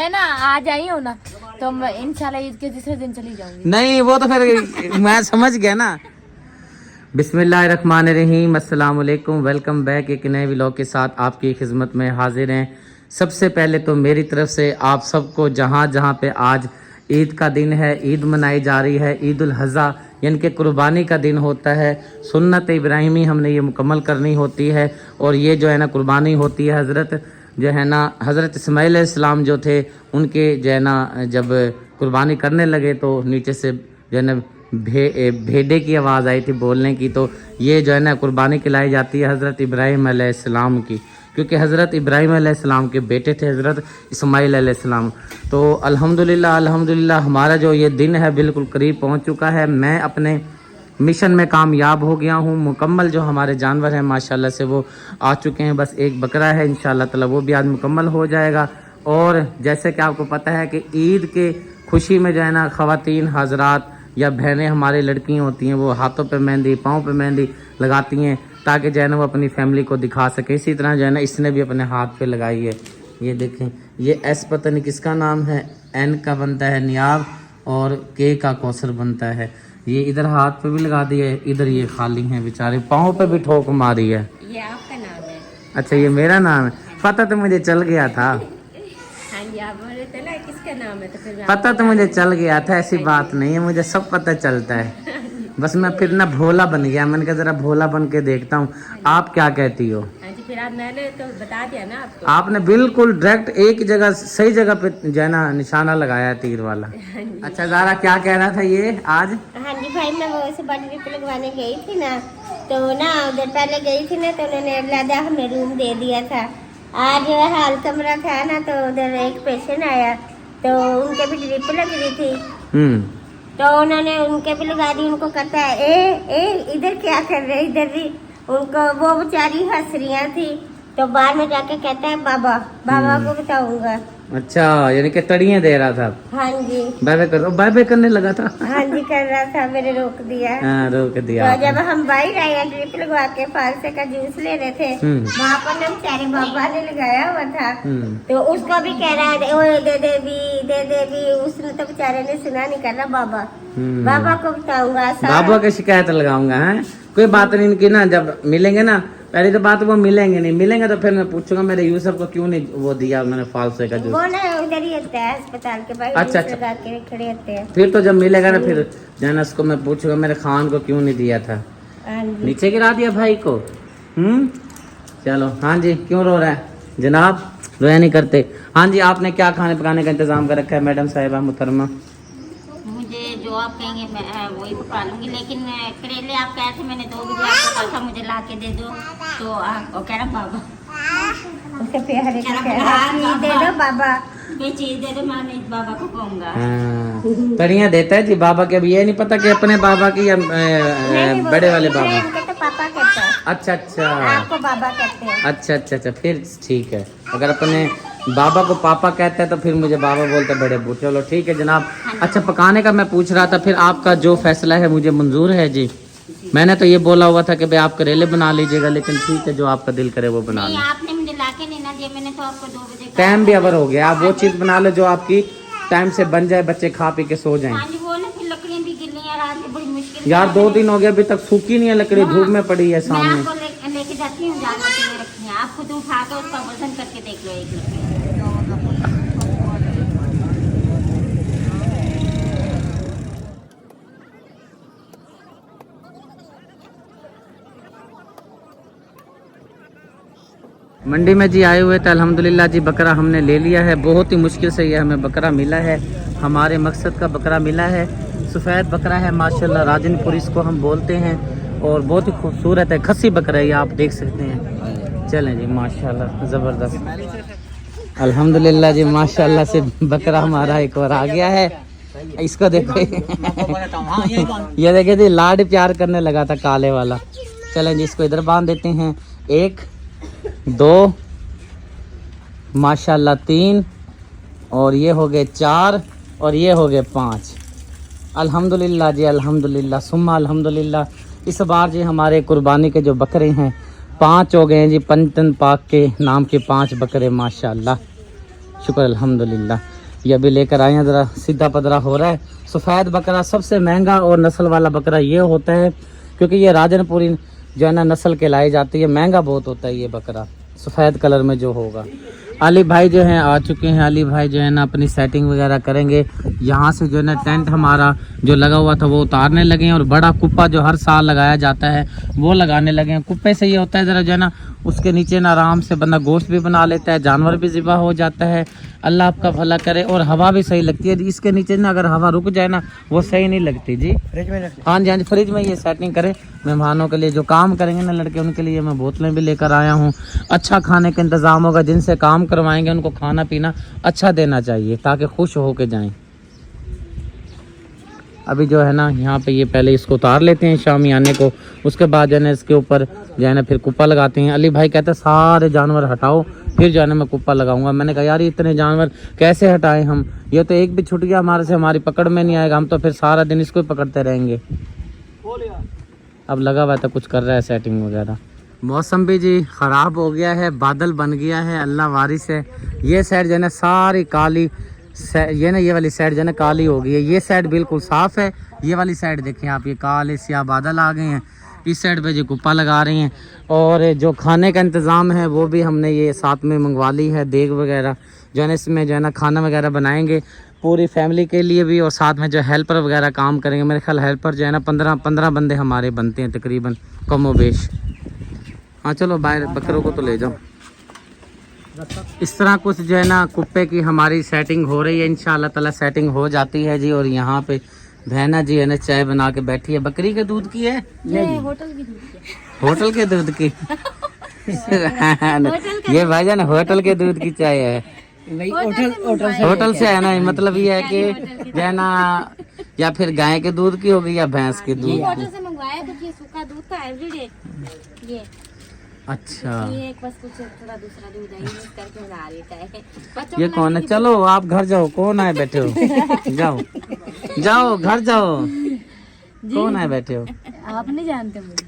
है ना, आज आई हो ना तो मैं इंशाल्लाह ईद के दूसरे दिन चली जाऊंगी। नहीं वो तो फिर मैं समझ गया ना। बिस्मिल्लाहिर्रहमानिर्रहीम, अस्सलाम वालेकुम, वेलकम बैक एक नए व्लॉग के साथ आपकी खिदमत में हाजिर हैं। सबसे पहले तो मेरी तरफ से आप सबको जहाँ जहाँ पे आज ईद का दिन है, ईद मनाई जा रही है, ईद उल अज़हा यानी कि कुर्बानी का दिन होता है। सुन्नत इब्राहिमी हमने ये मुकम्मल करनी होती है और ये जो है ना कुर्बानी होती है। हज़रत जो है ना हज़रत इस्माइल अलैहिस्सलाम जो थे उनके जो है ना जब कुर्बानी करने लगे तो नीचे से जो है ना भेड़े की आवाज़ आई थी बोलने की, तो ये जो है ना कुर्बानी खिलाई जाती है हज़रत इब्राहिम अलैहिस्सलाम की, क्योंकि हज़रत इब्राहिम अलैहिस्सलाम के बेटे थे हज़रत इस्माइल अलैहिस्सलाम। तो अल्हम्दुलिल्लाह अल्हम्दुलिल्लाह हमारा जो ये दिन है बिल्कुल करीब पहुंच चुका है। मैं अपने मिशन में कामयाब हो गया हूँ। मुकम्मल जो हमारे जानवर हैं माशाल्लाह से वो आ चुके हैं। बस एक बकरा है, इंशाल्लाह ताला वो भी आज मुकम्मल हो जाएगा। और जैसे कि आपको पता है कि ईद के खुशी में जो है ना ख़वातीन हज़रात या बहनें हमारी लड़कियाँ होती हैं वो हाथों पे मेहंदी पाँव पे मेहंदी लगाती हैं ताकि जो है ना वो अपनी फैमिली को दिखा सके। इसी तरह जो है ना इसने भी अपने हाथ पे लगाई है। ये देखें, ये एस पता नहीं किसका नाम है, एन का बनता है नियाब और के का कौसर बनता है। ये इधर हाथ पे भी लगा दिए, इधर ये खाली हैं बेचारे, पाँव पे भी ठोक मारी है। ये आपका नाम है? अच्छा ये मेरा नाम है, पता तो मुझे चल गया था। हाँ जी, आप बोले थे ना किसका नाम है, तो फिर पता तो मुझे चल गया था, ऐसी बात नहीं है, मुझे सब पता चलता है। बस मैं फिर ना भोला बन गया, मैंने कहा जरा भोला बन के देखता हूँ। आप क्या कहती हो? हाँ जी, फिर आप मैंने तो बता दिया ना आपको। आपने बिल्कुल डायरेक्ट एक जगह सही जगह पे जो है ना निशाना लगाया तीर वाला। अच्छा ज़ारा क्या कह रहा था ये आज? हाँ जी भाई, मैं वो से बॉडी ट्रिप लगवाने गई थी ना, तो ना उधर पहले गई थी ना तो उन्होंने अगला हमें रूम दे दिया था। आज जो है हाल कमरा था ना तो उधर एक पेशेंट आया तो उनके भी ड्रिप लग रही थी, तो उन्होंने उनके भी लगा दी। उनको कहता है ए इधर क्या कर रहे, इधर भी उनको वो बेचारी हंस रही थी, तो बाद में जाके कहता है बाबा को बताऊंगा। अच्छा यानी कि तड़ियाँ दे रहा था। हाँ जी, बाय बाय करने लगा था। हाँ जी कर रहा था, मैंने रोक दिया। हाँ रोक दिया। तो जब हम बाहर आए ड्रिप लगवा के फालसे का जूस ले रहे थे, वहाँ पर ना बेचारे बाबा ने लगाया हुआ था, तो उसको भी कह रहा है ओए दे दे भी। उसने तो बेचारे ने सुना नहीं, कर रहा बाबा को बताऊंगा, बाबा की शिकायत लगाऊंगा। है कोई बात नहीं, इनकी ना जब मिलेंगे ना, पहली तो बात वो मिलेंगे तो फिर मैं पूछूंगा मेरे यूसुफ को क्यों नहीं वो दिया मैंने फालसे का जूस। वो ना उधर ही होता है अस्पताल के बाहर। अच्छा लगा के खड़े होते हैं। फिर तो जब मिलेगा ना फिर जाना उसको मैं पूछूंगा मेरे खान को क्यों नहीं दिया था। नीचे गिरा दिया भाई को। चलो हाँ जी, क्यों रो रहा है जनाब? रोया नहीं करते। हाँ जी, आपने क्या खाने पकाने का इंतजाम कर रखा है मैडम साहिबा मुहतरमा? मुझे जो आप कहेंगे मैं वही पका लूंगी, लेकिन करेले आप कहे थे, मैंने 2 बजे आपको कहा था मुझे ला के दे दो, तो वो कह रहा बाबा उसके प्यारे को कह रहा है, दे दो बाबा, कोई चीज दे दो, मैं नहीं बाबा को कहूँगा। हाँ तड़ियाँ देता है जी बाबा के। अभी ये नहीं पता कि अपने बाबा की या बड़े वाले बाबा? इनके तो पापा कहते हैं। अच्छा आपको बाबा कहते हैं। अच्छा फिर ठीक है। अगर अपने बाबा को पापा कहता है तो फिर मुझे बाबा बोलते बड़े बूढ़े। चलो ठीक है जनाब। अच्छा पकाने का मैं पूछ रहा था, फिर आपका जो फैसला है मुझे मंजूर है जी। मैंने तो ये बोला हुआ था कि भाई आप करेले बना लीजिएगा, लेकिन ठीक है जो आपका दिल करे वो बना नहीं, लो। आपने मुझे ला के नहीं ना दिया, मैंने तो आपको 2 बजे टाइम भी अवर हो गया, आप वो चीज बना लो जो आपकी टाइम से बन जाए, बच्चे खा पी के सो जाएं। हाँ जी, वो ना फिर लकड़ियाँ भी गिर हैं रात में, बड़ी मुश्किल। यार 2 दिन हो गया अभी तक सूखी नहीं है लकड़ी, धूप में पड़ी है मैं सामने। आपको लेके जाती हूँ, जानवर के लिए रखी है, आप खुद उठा कर उसका वजन करके देख लो एक लकड़ी। मंडी में जी आए हुए थे, अल्हम्दुलिल्लाह जी बकरा हमने ले लिया है। बहुत ही मुश्किल से ये हमें बकरा मिला है, हमारे मकसद का बकरा मिला है। सफ़ेद बकरा है माशाल्लाह, राजनपुर इसको हम बोलते हैं, और बहुत ही खूबसूरत है, खस्सी बकरा है, ये आप देख सकते हैं। चलें जी माशाल्लाह ज़बरदस्त अल्हम्दुलिल्लाह जी माशाल्लाह से बकरा हमारा एक और आ गया है। इसको देखो ये देखे जी लाड प्यार करने लगा था काले वाला। चलें जी इसको इधर बांध देते हैं। 1 2 माशाल्लाह 3 और ये हो गए 4 और ये हो गए 5। अल्हम्दुलिल्लाह जी अल्हम्दुलिल्लाह सुम्मा अल्हम्दुलिल्लाह। इस बार जी हमारे कुर्बानी के जो बकरे हैं 5 हो गए हैं जी। पंचतन पाक के नाम के 5 बकरे माशाल्लाह। शुक्र अल्हम्दुलिल्लाह। ये अभी लेकर आए हैं, ज़रा सीधा पदरा हो रहा है। सफ़ेद बकरा सबसे महंगा और नस्ल वाला बकरा ये होता है, क्योंकि ये राजनपुरी जो है ना नस्ल कहलाई जाती है। महंगा बहुत होता है ये बकरा, सफ़ेद कलर में जो होगा। अली भाई जो हैं आ चुके हैं। अली भाई जो है ना अपनी सेटिंग वगैरह करेंगे। यहाँ से जो है ना टेंट हमारा जो लगा हुआ था वो उतारने लगे हैं, और बड़ा कुप्पा जो हर साल लगाया जाता है वो लगाने लगे हैं। कुप्पे से ये होता है ज़रा जो है ना उसके नीचे ना आराम से बंदा गोश्त भी बना लेता है, जानवर भी ज़िबा हो जाता है। अल्लाह आपका भला करे, और हवा भी सही लगती है। इसके नीचे ना अगर हवा रुक जाए ना वो सही नहीं लगती जी। हाँ जी, हाँ जी, फ्रिज में ये सेटिंग करें। मेहमानों के लिए जो काम करेंगे ना लड़के, उनके लिए मैं बोतलें भी लेकर आया हूँ। अच्छा खाने का इंतज़ाम होगा, जिनसे काम करवाएंगे उनको खाना पीना अच्छा देना चाहिए ताकि खुश हो के जाएँ। अभी जो है ना यहाँ पे ये पहले इसको उतार लेते हैं शामी आने को, उसके बाद जो है ना इसके ऊपर जो है ना फिर कुप्पा लगाते हैं। अली भाई कहते हैं सारे जानवर हटाओ फिर जो है ना मैं कुप्पा लगाऊंगा। मैंने कहा यार इतने जानवर कैसे हटाएं हम, ये तो एक भी छूट गया हमारे से हमारी पकड़ में नहीं आएगा, हम तो फिर सारा दिन इसको ही पकड़ते रहेंगे। अब लगा हुआ था कुछ कर रहा है सेटिंग वगैरह। मौसम भी जी ख़राब हो गया है, बादल बन गया है, अल्लाह वारिस है। ये साइड जो है ना सारी काली, ये ना ये वाली साइड जो है ना काली हो गई है। ये साइड बिल्कुल साफ है, ये वाली साइड देखें आप, ये काले स्याह बादल आ गए हैं। इस साइड पे जो कुप्पा लगा रही हैं, और जो खाने का इंतज़ाम है वो भी हमने ये साथ में मंगवा ली है। देग वगैरह जो है ना इसमें जो है ना खाना वगैरह बनाएंगे पूरी फैमिली के लिए भी, और साथ में जो हेल्पर वगैरह काम करेंगे। मेरे ख्याल हेल्पर जो है ना 15 बंदे हमारे बनते हैं तकरीबन, कमो बेश। हाँ चलो बाहर बकरों को तो ले जाओ। इस तरह कुछ जो है ना कुप्पे की हमारी सेटिंग हो रही है, इंशाल्लाह ताला सेटिंग हो जाती है जी। और यहाँ पे बहना जी है ना चाय बना के बैठी है। बकरी के दूध की है? नहीं, होटल की दूध की। होटल के दूध की ये भाईजान होटल के दूध की चाय है। होटल से है ना, मतलब ये है कि जो है ना या फिर गाय के दूध की होगी या भैंस के दूध होटल की। से मंगवाया तो ये सूखा दूध था एवरीडे। ये अच्छा, ये बस कुछ थोड़ा दूसरा दूध है यूज करके बना लेता है। ये कौन है? चलो आप घर जाओ, कौन आए बैठे हो? जाओ जाओ घर जाओ, कौन आए बैठे हो? आप नहीं जानते मुझे,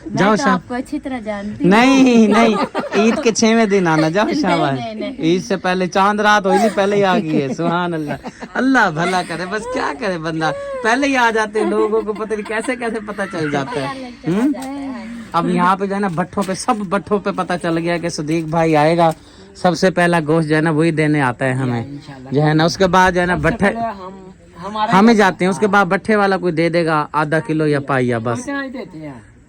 जाओ मैं तो शाम। आपको अच्छी तरह जानती हूँ। नहीं नहीं, ईद के 6वें दिन आना। जाओ शाबाश। ईद से पहले चांद रात हुई नहीं, पहले ही आ गई है। सुभान अल्लाह, अल्लाह भला करे। बस क्या करे बंदा, पहले ही आ जाते हैं। लोगों को पता नहीं कैसे कैसे पता चल जाता है। अब यहाँ पे जो है ना भट्ठों पे, सब भट्ठों पे पता चल गया कि सदीक भाई आएगा, सबसे पहला गोश्त जो है ना वही देने आता है हमें जो है ना। उसके बाद जो है ना भट्ठे हमें जाते हैं, उसके बाद भट्ठे वाला कोई दे देगा आधा किलो या पाइया बस।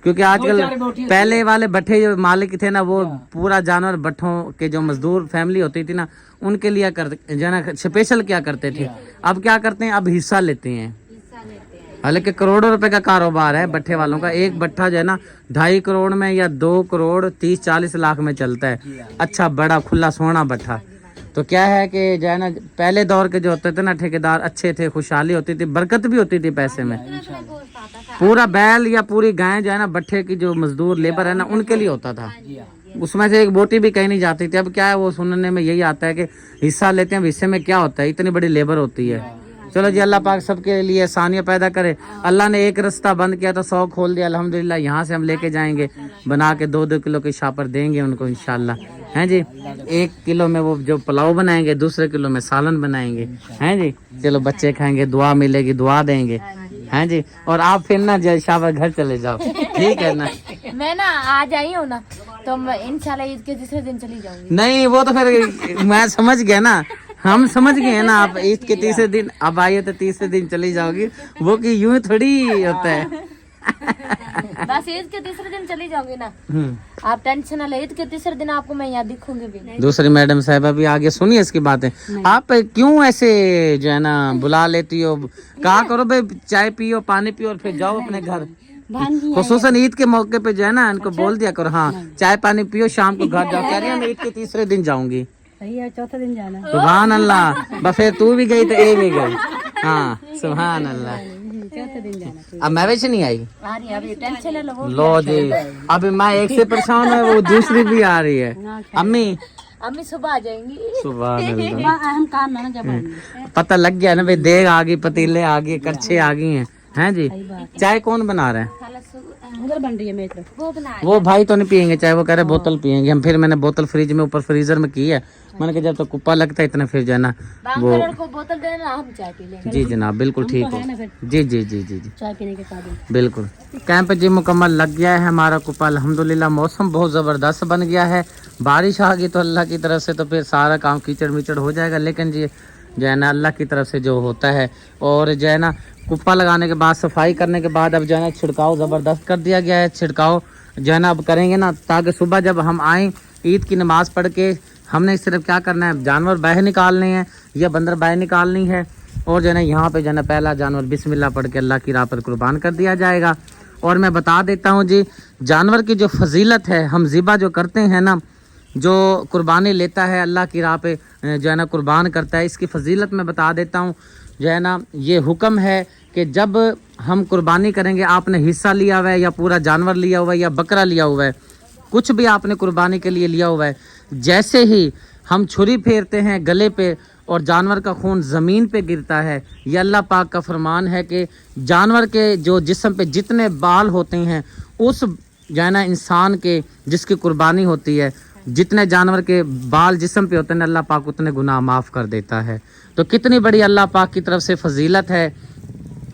क्योंकि आजकल पहले वाले भट्ठे जो मालिक थे ना वो पूरा जानवर भट्ठों के जो मजदूर फैमिली होती थी ना उनके लिए करते जो है ना स्पेशल क्या करते थे। अब क्या करते हैं, अब हिस्सा लेते हैं। हालांकि करोड़ों रुपए का कारोबार है भट्ठे वालों का। एक भट्ठा जो है ना 2.5 करोड़ में या 2 करोड़ 30-40 लाख में चलता है। अच्छा बड़ा खुला सोना भट्ठा। तो क्या है कि जो है ना पहले दौर के जो होते थे ना ठेकेदार अच्छे थे, खुशहाली होती थी, बरकत भी होती थी पैसे में। पूरा बैल या पूरी गाय जो है ना भट्ठे की जो मजदूर लेबर है ना उनके लिए होता था। उसमें से एक बोटी भी कहीं नहीं जाती थी। अब क्या है वो सुनने में यही आता है कि हिस्सा लेते हैं, हिस्से में क्या होता है, इतनी बड़ी लेबर होती है। चलो जी, अल्लाह पाक सबके लिए आसानियाँ पैदा करे। अल्लाह ने एक रास्ता बंद किया तो 100 खोल दिया अल्हम्दुलिल्लाह। यहाँ से हम लेके जाएंगे, बना के 2-2 किलो के शापर देंगे उनको इंशाल्लाह, हैं जी। 1 किलो में वो जो पुलाव बनाएंगे, दूसरे किलो में सालन बनाएंगे, हैं जी। चलो बच्चे खाएंगे, दुआ मिलेगी, दुआ देंगे, हैं जी। और आप फिर ना शाबाश घर चले जाओ, ठीक है ना। मैं ना आज आई हूँ ना तो मैं इंशाल्लाह ईद के तीसरे दिन चली जाऊंगी। नहीं वो तो फिर मैं समझ गया ना, हम समझ गए हैं ना। आप ईद के तीसरे दिन अब आइए तो तीसरे दिन चली जाओगी, वो कि यूं थोड़ी होता है। बस ईद के तीसरे दिन चली जाऊंगी ना, आप टेंशन ना ले। ईद के तीसरे दिन आपको मैं यहाँ दिखूंगी भी। दूसरी मैडम साहिबा भी आगे सुनिए इसकी बातें। आप क्यों ऐसे जो है ना बुला लेती हो? कहा करो भाई चाय पियो, पानी पियो और फिर जाओ अपने घर। खुसूसन ईद के मौके पे जो है ना इनको बोल दिया करो, हाँ चाय पानी पियो, शाम को घर जाओ। कह रही है मैं ईद के तीसरे दिन जाऊंगी। चौथा दिन जाना। सुभान अल्लाह, बस फिर तू भी गई तो ये भी गई। हाँ सुभान अल्लाह। चौथे दिन जाना। अब मैं वैसे नहीं आई। आ रही है अभी, टेंशन लो। लो जी, अभी मैं एक से परेशान हूँ, वो दूसरी भी आ रही है। अम्मी सुबह आ जाएंगी। सुभान अल्लाह। हम काम ना जब पता लग गया ना भाई, देग आ गई, पतीले आ गए, करछे आ गई हैं, हैं जी। चाय कौन बना रहा है? उधर बन रही है मेरी तरफ, वो बना वो भाई तो नहीं पियेंगे चाहे, वो कह रहे बोतल पियेंगे हम। फिर मैंने बोतल फ्रिज में ऊपर फ्रीजर में की है, मैंने कहा जब तक कुप्पा लगता है इतना फिर जाना वो। को बोतल देना, हम चाय पी लेंगे। जी जनाब बिल्कुल ठीक हो। जी जी जी जी जी चाय पीने के बाद बिल्कुल। कैंप जी मुकम्मल लग गया है हमारा कुप्पा अल्हम्दुलिल्लाह। मौसम बहुत ज़बरदस्त बन गया है, बारिश आ गई तो अल्लाह की तरफ से तो फिर सारा काम कीचड़ मीचड़ हो जाएगा, लेकिन जी जो है ना अल्लाह की तरफ से जो होता है। और जो है ना कुप्पा लगाने के बाद सफाई करने के बाद अब जो है ना छिड़काव ज़बरदस्त कर दिया गया है। छिड़काव जो है ना अब करेंगे ना, ताकि सुबह जब हम आएँ ईद की नमाज़ पढ़ के हमने सिर्फ क्या करना है, जानवर बाहर निकालने हैं या बंदर बाहर निकालनी है। और जो है ना यहाँ पे जो है ना पहला जानवर बिस्मिल्लाह पढ़ के अल्लाह की राह पर कुर्बान कर दिया जाएगा। और मैं बता देता हूँ जी, जानवर की जो फजीलत है, हम ज़िबा जो करते हैं ना, जो कुर्बानी लेता है अल्लाह की राह पे जो है ना कुर्बान करता है, इसकी फजीलत मैं बता देता हूँ। जो है ना ये हुक्म है कि जब हम कुर्बानी करेंगे, आपने हिस्सा लिया हुआ है या पूरा जानवर लिया हुआ है या बकरा लिया हुआ है, कुछ भी आपने कुर्बानी के लिए लिया हुआ है, जैसे ही हम छुरी फेरते हैं गले पे और जानवर का खून ज़मीन पे गिरता है, ये अल्लाह पाक का फरमान है कि जानवर के जो जिस्म पे जितने बाल होते हैं, उस जो है ना इंसान के जिसकी कुर्बानी होती है, जितने जानवर के बाल जिस्म पे होते हैं अल्लाह पाक उतने गुनाह माफ़ कर देता है। तो कितनी बड़ी अल्लाह पाक की तरफ से फजीलत है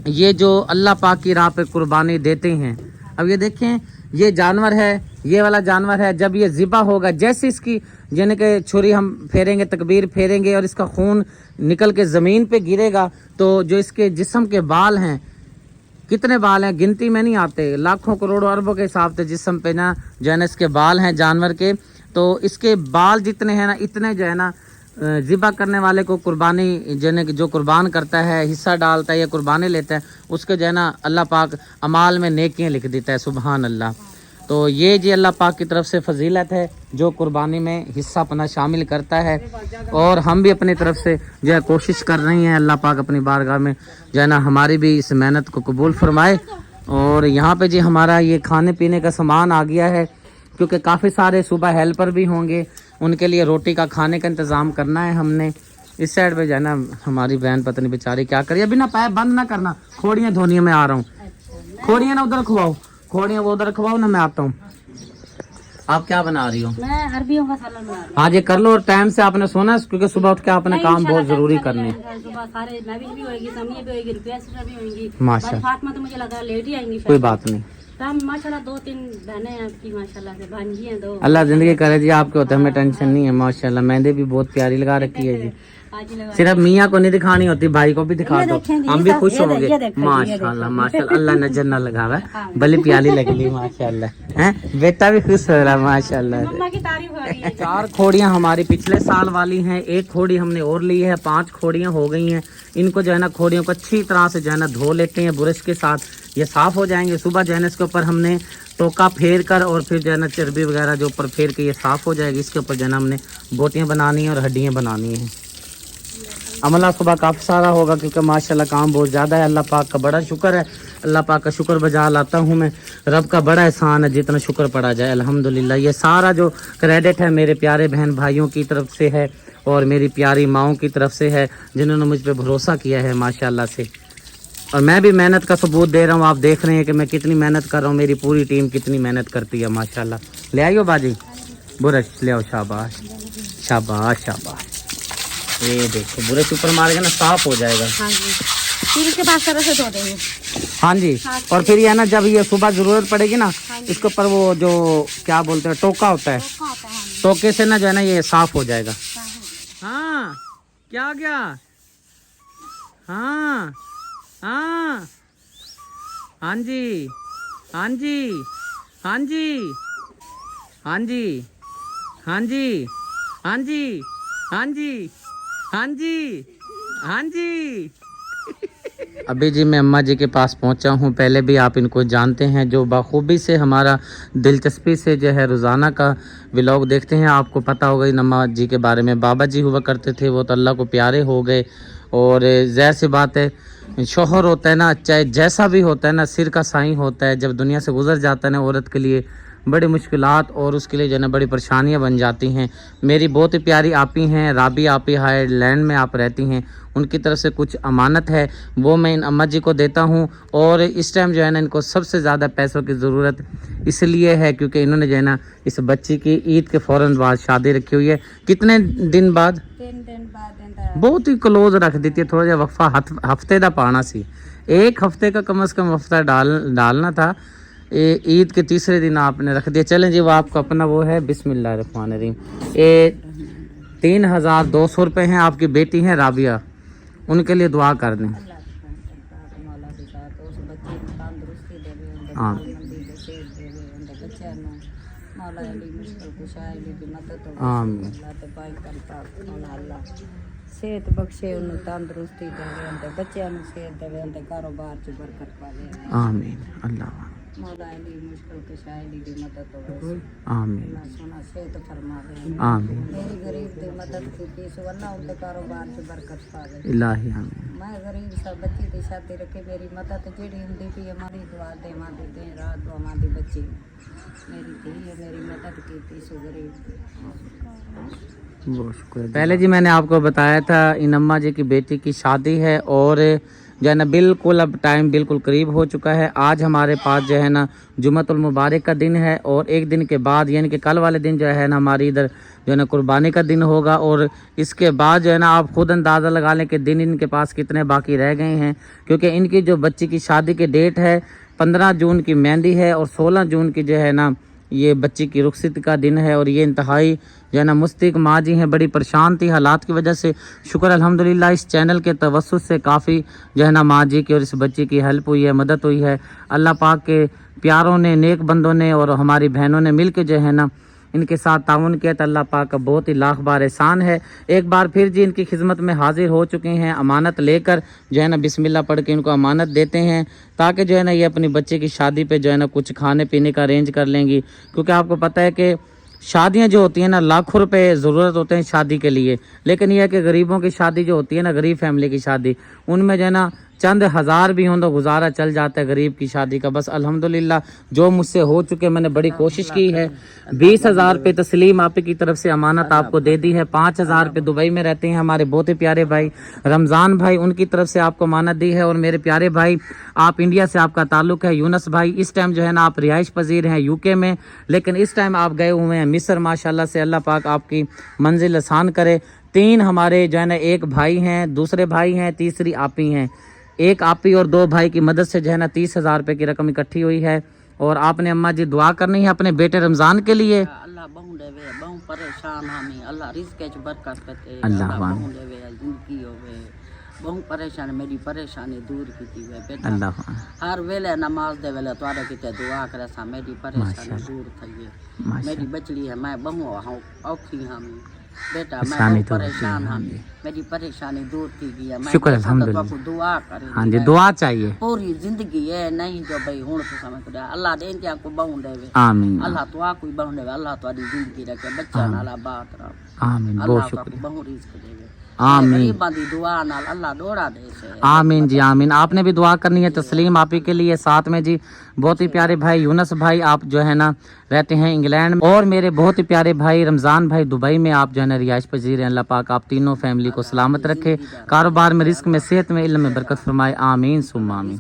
ये जो अल्लाह पाक की राह पे कुर्बानी देते हैं। अब ये देखें, ये जानवर है, ये वाला जानवर है, जब ये ज़िबा होगा, जैसे इसकी यानी कि छुरी हम फेरेंगे, तकबीर फेरेंगे और इसका खून निकल के ज़मीन पे गिरेगा, तो जो इसके जिस्म के बाल हैं, कितने बाल हैं गिनती में नहीं आते, लाखों करोड़ों अरबों के हिसाब से जिस्म पे ना जो है ना इसके बाल हैं जानवर के। तो इसके बाल जितने हैं ना, इतने जो है ना ज़िबा करने वाले को कुर्बानी जो कुर्बान करता है, हिस्सा डालता है या कुर्बानी लेता है, उसके जो है ना अल्लाह पाक अमाल में नेकियां लिख देता है। सुबहान अल्लाह। तो ये जी अल्लाह पाक की तरफ से फजीलत है जो कुर्बानी में हिस्सा अपना शामिल करता है। और हम भी अपनी तरफ से जो है कोशिश कर रही हैं, अल्लाह पाक अपनी बारगाह में जो है ना हमारी भी इस मेहनत को कबूल फरमाए। और यहाँ पे जी हमारा ये खाने पीने का सामान आ गया है, क्योंकि काफ़ी सारे सुबह हेल्पर भी होंगे, उनके लिए रोटी का खाने का इंतज़ाम करना है हमने। इस साइड पे जो है ना हमारी बहन पत्नी बेचारी क्या करिए, अभी ना पैर बंद ना करना, खोड़ियाँ धोनी में आ रहा हूँ, खोड़ियाँ ना उधर खवाओ, खोड़ियाँ वो उधर खवाओ ना, मैं आता हूँ। आप क्या बना रही हो? मैं अरबियों का सालन बना रही हूँ। हाँ ये कर लो, और टाइम से आपने सोना है, क्योंकि सुबह उठ के आपने काम बहुत जरूरी करने हैं। सुबह सारे महविश भी होगी, समिया भी होगी, रुपया भी होगी, माशाल्लाह। फातिमा तो मुझे लगा लेट ही आएंगी। कोई बात नहीं, माशाल्लाह 2-3 बहनें हैं आपकी, माशाल्लाह से भांजी हैं 2। अल्लाह जिंदगी करे जी, आपके होते हमें टेंशन नहीं है। माशाल्लाह मेहंदी भी बहुत प्यारी लगा रखी है जी। सिर्फ मियाँ को नहीं दिखानी होती, भाई को भी दिखा दो, हम भी खुश होंगे। माशाल्लाह माशाल्लाह, अल्लाह नजर न लगावे, भले प्यारी लग ली माशाल्लाह। हैं बेटा भी खुश हो रहा है माशाल्लाह। मम्मा की तारीफ हो रही है। 4 खोड़ियाँ हमारी पिछले साल वाली हैं, 1 खोड़ी हमने और ली है, 5 खोड़ियाँ हो गई हैं। इनको जो है ना खोड़ियों को अच्छी तरह से जो है ना धो लेते हैं ब्रश के साथ, ये साफ हो जाएंगे। सुबह जो है ना इसके ऊपर हमने टोका फेर कर और फिर जो है ना चर्बी वगैरह जो ऊपर फेर के ये साफ हो जाएगी। इसके ऊपर जो है ना हमने बोटियाँ बनानी है और हड्डियाँ बनानी हैं। अमला सुबह काफ़ी सारा होगा, क्योंकि माशाल्लाह काम बहुत ज़्यादा है। अल्लाह पाक का बड़ा शुक्र है, अल्लाह पाक का शुक्र बजा लाता हूँ मैं। रब का बड़ा एहसान है, जितना शुक्र पड़ा जाए अल्हम्दुलिल्लाह। ये सारा जो क्रेडिट है मेरे प्यारे बहन भाइयों की तरफ से है और मेरी प्यारी माओं की तरफ से है, जिन्होंने मुझ पर भरोसा किया है माशाल्लाह से। और मैं भी मेहनत का सबूत दे रहा हूँ, आप देख रहे हैं कि मैं कितनी मेहनत कर रहा हूँ, मेरी पूरी टीम कितनी मेहनत करती है माशाल्लाह। ले आइयो बाजी, बुरश ले आओ, शाबाश शाबाश शाबाश। ये देखो बुरश ऊपर मारेगा ना साफ हो जाएगा। हाँ जी, फिर इसके बाद तरह से धो देंगे। हाँ जी, और फिर ये ना जब ये सुबह जरूरत पड़ेगी ना, इसके ऊपर वो जो क्या बोलते हैं टोका होता है, टोके से ना जो है ना ये साफ हो जाएगा। हाँ क्या गया? हाँ हाँ हाँ जी हाँ जी हाँ जी हाँ जी हाँ जी हाँ जी हाँ जी हाँ जी हाँ जी। अभी जी मैं अम्मा जी के पास पहुंचा हूं। पहले भी आप इनको जानते हैं, जो बखूबी से हमारा दिलचस्पी से जो है रोज़ाना का व्लॉग देखते हैं। आपको पता होगा इन अम्मा जी के बारे में। बाबा जी हुआ करते थे, वो तो अल्लाह को प्यारे हो गए। और ज़ाहिर सी बात है, शोहर होता है ना, चाहे जैसा भी होता है ना, सिर का साईं होता है। जब दुनिया से गुजर जाता है ना औरत के लिए, बड़ी मुश्किलात और उसके लिए जो है ना बड़ी परेशानियां बन जाती हैं। मेरी बहुत ही प्यारी आपी हैं, राबी आपी हाईलैंड में आप रहती हैं, उनकी तरफ से कुछ अमानत है वो मैं इन अम्मा जी को देता हूं। और इस टाइम जो है ना इनको सबसे ज़्यादा पैसों की ज़रूरत इसलिए है क्योंकि इन्होंने जो है ना इस बच्ची की ईद के फ़ौरन बाद शादी रखी हुई है। कितने दिन बाद? 3 दिन बाद बहुत ही क्लोज रख देती है, थोड़ा जा वक्फा हफ्ते का पाना सी, 1 हफ्ते का कम से कम हफ्ता डालना था। ईद के तीसरे दिन आपने रख दिया। चलें जी, वो आपका अपना वो है। बिस्मिल्लाहिर्रहमानिर्रहीम। ये 3200 रुपये हैं। आपकी बेटी हैं राबिया, उनके लिए दुआ कर दें। हाँ आमीन। सेहत बख्शे उन्हें तंदुरुस्ती देवे उनके बच्चों को सेहत देवे उनके कारोबार च बरकत पावे आमीन। अल्लाह मौला अली मुश्किल कुशाई दी मदद हो आमीन अल्लाह सोना सेहत फरमावे आमीन मेरी गरीब दी मदद की सो अल्लाह उनके कारोबार च बरकत पावे इलाही आमीन। मैं गरीब सा बच्ची दी शादी रखे मेरी मदद जेड़ी हुंदी पई हमारी दुआ दे मां दी दिन रात दुआ मां दी बच्ची मेरी धी है मेरी मदद की सो गरीब बहुत शुक्रिया। पहले जी मैंने आपको बताया था इन अम्मा जी की बेटी की शादी है और जो है ना बिल्कुल अब टाइम बिल्कुल करीब हो चुका है। आज हमारे पास जो है ना जुम्मतुल मुबारक का दिन है और एक दिन के बाद यानी कि कल वाले दिन जो है ना हमारी इधर जो है ना कुर्बानी का दिन होगा और इसके बाद जो है ना आप खुद अंदाज़ा लगा लें कि दिन इनके पास कितने बाकी रह गए हैं क्योंकि इनकी जो बच्ची की शादी की डेट है 15 जून की मेहंदी है और 16 जून की जो है ना ये बच्ची की रुखसत का दिन है और ये इंतहाई जो है ना मुस्तक माँ जी हैं, बड़ी परेशान थी हालात की वजह से। शुक्र अल्हम्दुलिल्लाह इस चैनल के तवस्सुस से काफ़ी जो है ना माँ जी की और इस बच्ची की हेल्प हुई है, मदद हुई है। अल्लाह पाक के प्यारों ने, नेक बंदों ने और हमारी बहनों ने मिल के जो है ना इनके साथ ताउन किया तो अल्लाह पाक का बहुत ही लाख बार एहसान है। एक बार फिर जी इनकी खिदमत में हाजिर हो चुके हैं, अमानत लेकर जो है ना बिस्मिल्लाह पढ़ के इनको अमानत देते हैं ताकि जो है ना ये अपनी बच्चे की शादी पे जो है ना कुछ खाने पीने का अरेंज कर लेंगी क्योंकि आपको पता है कि शादियां जो होती हैं ना लाखों रुपए ज़रूरत होते हैं शादी के लिए, लेकिन यह है कि गरीबों की शादी जो होती है ना, गरीब फैमिली की शादी, उनमें जो है ना चंद हज़ार भी हों तो गुजारा चल जाता है गरीब की शादी का। बस अल्हम्दुलिल्लाह जो मुझसे हो चुके मैंने बड़ी कोशिश की है। 20,000 रुपये तस्लीम आप की तरफ से अमानत आपको दे दी है। 5,000 रुपये दुबई में रहते हैं हमारे बहुत ही प्यारे भाई रमज़ान भाई, उनकी तरफ से आपको अमानत दी है। और मेरे प्यारे भाई आप इंडिया से आपका ताल्लुक़ है यूनस भाई, इस टाइम जो है ना आप रिहाइश पजीर हैं यूके में, लेकिन इस टाइम आप गए हुए हैं मिस्र। माशाल्लाह से अल्लाह पाक आपकी मंजिल आसान करे। 3 हमारे जो है ना, एक भाई हैं, दूसरे भाई हैं, तीसरी आपी हैं। एक आपी और 2 भाई की मदद से जो है ना 30,000 रुपये की रकम इकट्ठी हुई है। और आपने अम्मा जी दुआ करनी है अपने बेटे रमज़ान के लिए। अल्लाह बहु देवे बहु परेशान हमें अल्लाह रिज़्क़ च बरकत करे अल्लाह बहु देवे जिंदगी होवे बहु परेशान मेरी परेशानी दूर कीती है बेटा अल्लाह हर वेले नमाज दे वेले तोरे किते दुआ करे सा मेरी परेशानी दूर थई मेरी बचड़ी है मैं बहु औखी हम बेटा मैं बहुत परेशान हूँ मेरी परेशानी दूर की गई है। मैं शुक्र अल्हम्दुलिल्लाह तो दुआ करे हाँ जी दुआ चाहिए पूरी जिंदगी है नहीं जो भाई हूं तो समझ को अल्लाह दे के आपको बहु देवे आमीन अल्लाह तो आ कोई बहु देवे अल्लाह तुम्हारी जिंदगी रखे बच्चा नाला बात रहो आमीन बहुत अल्लाह शुक्रिया बहु रिज़्क़ देवे आमीन गरीबां दी दुआ नाल अल्लाह दोड़ा दे से आमीन जी आमीन। आपने भी दुआ करनी है तस्लीम आप ही के लिए। साथ में जी बहुत ही प्यारे भाई यूनस भाई आप जो है ना रहते हैं इंग्लैंड में, और मेरे बहुत ही प्यारे भाई रमज़ान भाई दुबई में आप जो है ना रिहाइश पजीर हैं। अल्लाह पाक आप तीनों फैमिली को सलामत रखे, कारोबार में, रिस्क में, सेहत में, इल्म में बरकत फरमाए। आमीन सुम्मा आमीन।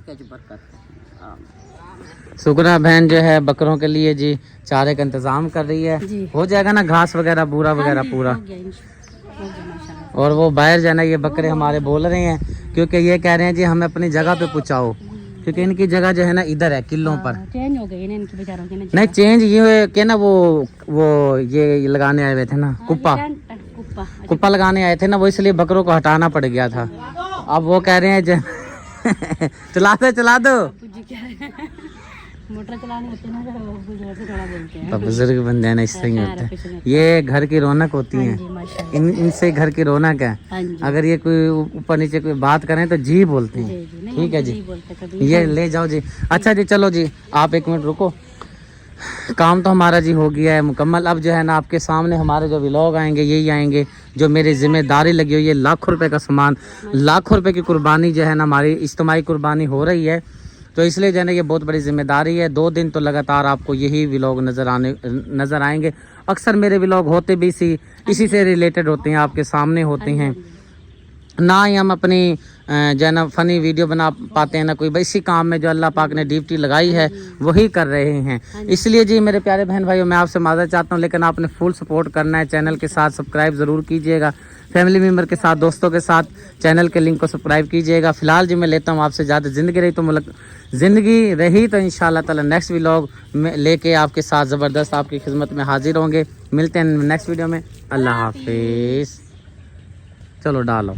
सुगरा बहन जो है बकरों के लिए जी चारे का इंतजाम कर रही है। हो जाएगा ना घास वगैरह बूरा वगैरह पूरा। और वो बाहर जाना ये बकरे हमारे बोल रहे हैं क्योंकि ये कह रहे हैं जी हमें अपनी जगह पे पहुँचाओ क्योंकि इनकी जगह जो है ना इधर है किलों पर। चेंज हो गए इनके बेचारों के नहीं चेंज ये के ना वो ये लगाने आए हुए थे ना कुप्पा कुप्पा लगाने आए थे ना, वो इसलिए बकरों को हटाना पड़ गया था। अब वो कह रहे हैं चला दो मोटर चलाने होते हैं ना वो बुजुर्ग से थोड़ा बोलते हैं। तो बुजुर्ग बंदे हैं ना इस तरह ही होता है। ये घर की रौनक होती है, इनसे घर की रौनक है। अगर ये कोई ऊपर नीचे कोई बात करें तो जी बोलते हैं। ठीक है जी ये ले जाओ जी। अच्छा जी चलो जी आप 1 मिनट रुको, काम तो हमारा जी हो गया है मुकम्मल। अब जो है ना आपके सामने हमारे जो व्लॉग आएंगे यही आएंगे जो मेरी जिम्मेदारी लगी हुई है। लाखों रुपए का सामान, लाखों रुपए की कुर्बानी जो है ना हमारी इज्तिमाई कुर्बानी हो रही है तो इसलिए जो है ना ये बहुत बड़ी जिम्मेदारी है। 2 दिन तो लगातार आपको यही व्लॉग नज़र आएंगे। अक्सर मेरे व्लॉग होते भी इसी से रिलेटेड होते हैं, आपके सामने होते हैं। ना ही हम अपनी जो है ना फ़नी वीडियो बना पाते हैं, ना कोई इसी काम में जो अल्लाह पाक ने ड्यूटी लगाई है वही कर रहे हैं। इसलिए जी मेरे प्यारे बहन भाइयों, मैं आपसे माज़रत चाहता हूँ, लेकिन आपने फुल सपोर्ट करना है। चैनल के साथ सब्सक्राइब ज़रूर कीजिएगा, फैमिली मेम्बर के साथ, दोस्तों के साथ चैनल के लिंक को सब्सक्राइब कीजिएगा। फिलहाल जी मैं लेता हूँ आपसे ज़्यादा। ज़िंदगी रही तो इंशाल्लाह ताला नेक्स्ट व्लॉग में लेके आपके साथ ज़बरदस्त आपकी खिदमत में हाजिर होंगे। मिलते हैं नेक्स्ट वीडियो में। अल्लाह हाफिज़। चलो डालो।